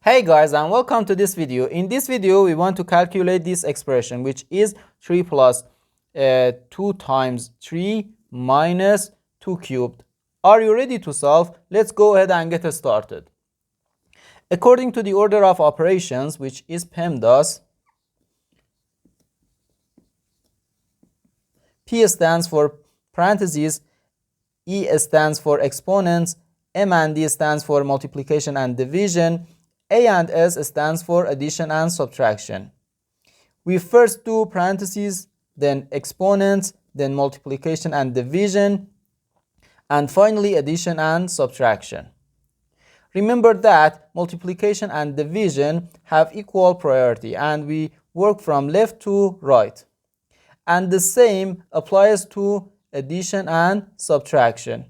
Hey guys, and welcome to this video. In this video we want to calculate this expression, which is 3 plus 2 times 3 minus 2 cubed. Are you ready to solve? Let's go ahead and get started. According to the order of operations, which is PEMDAS, P stands for parentheses, E stands for exponents, M and D stands for multiplication and division, A and S stands for addition and subtraction. We first do parentheses, then exponents, then multiplication and division, and finally addition and subtraction. Remember that multiplication and division have equal priority and we work from left to right. And the same applies to addition and subtraction.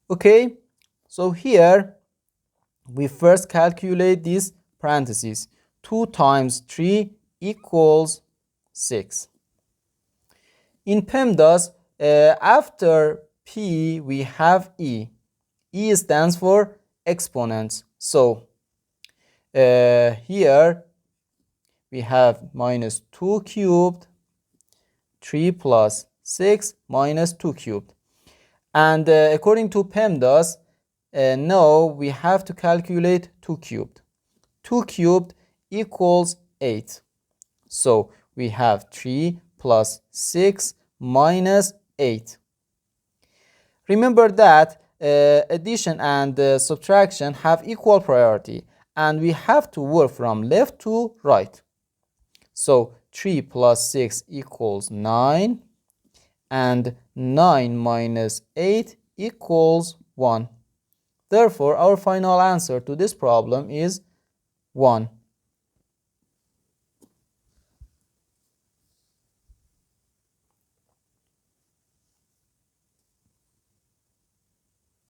Okay, so here we first calculate these parentheses. 2 times 3 equals 6. In PEMDAS, after P we have E. E stands for exponents. So here we have minus 2 cubed, 3 plus 6 minus 2 cubed. And according to PEMDAS, now we have to calculate 2 cubed. 2 cubed equals 8. So we have 3 plus 6 minus 8. Remember that addition and subtraction have equal priority and we have to work from left to right. So 3 plus 6 equals 9 and 9 minus 8 equals 1. Therefore, our final answer to this problem is 1.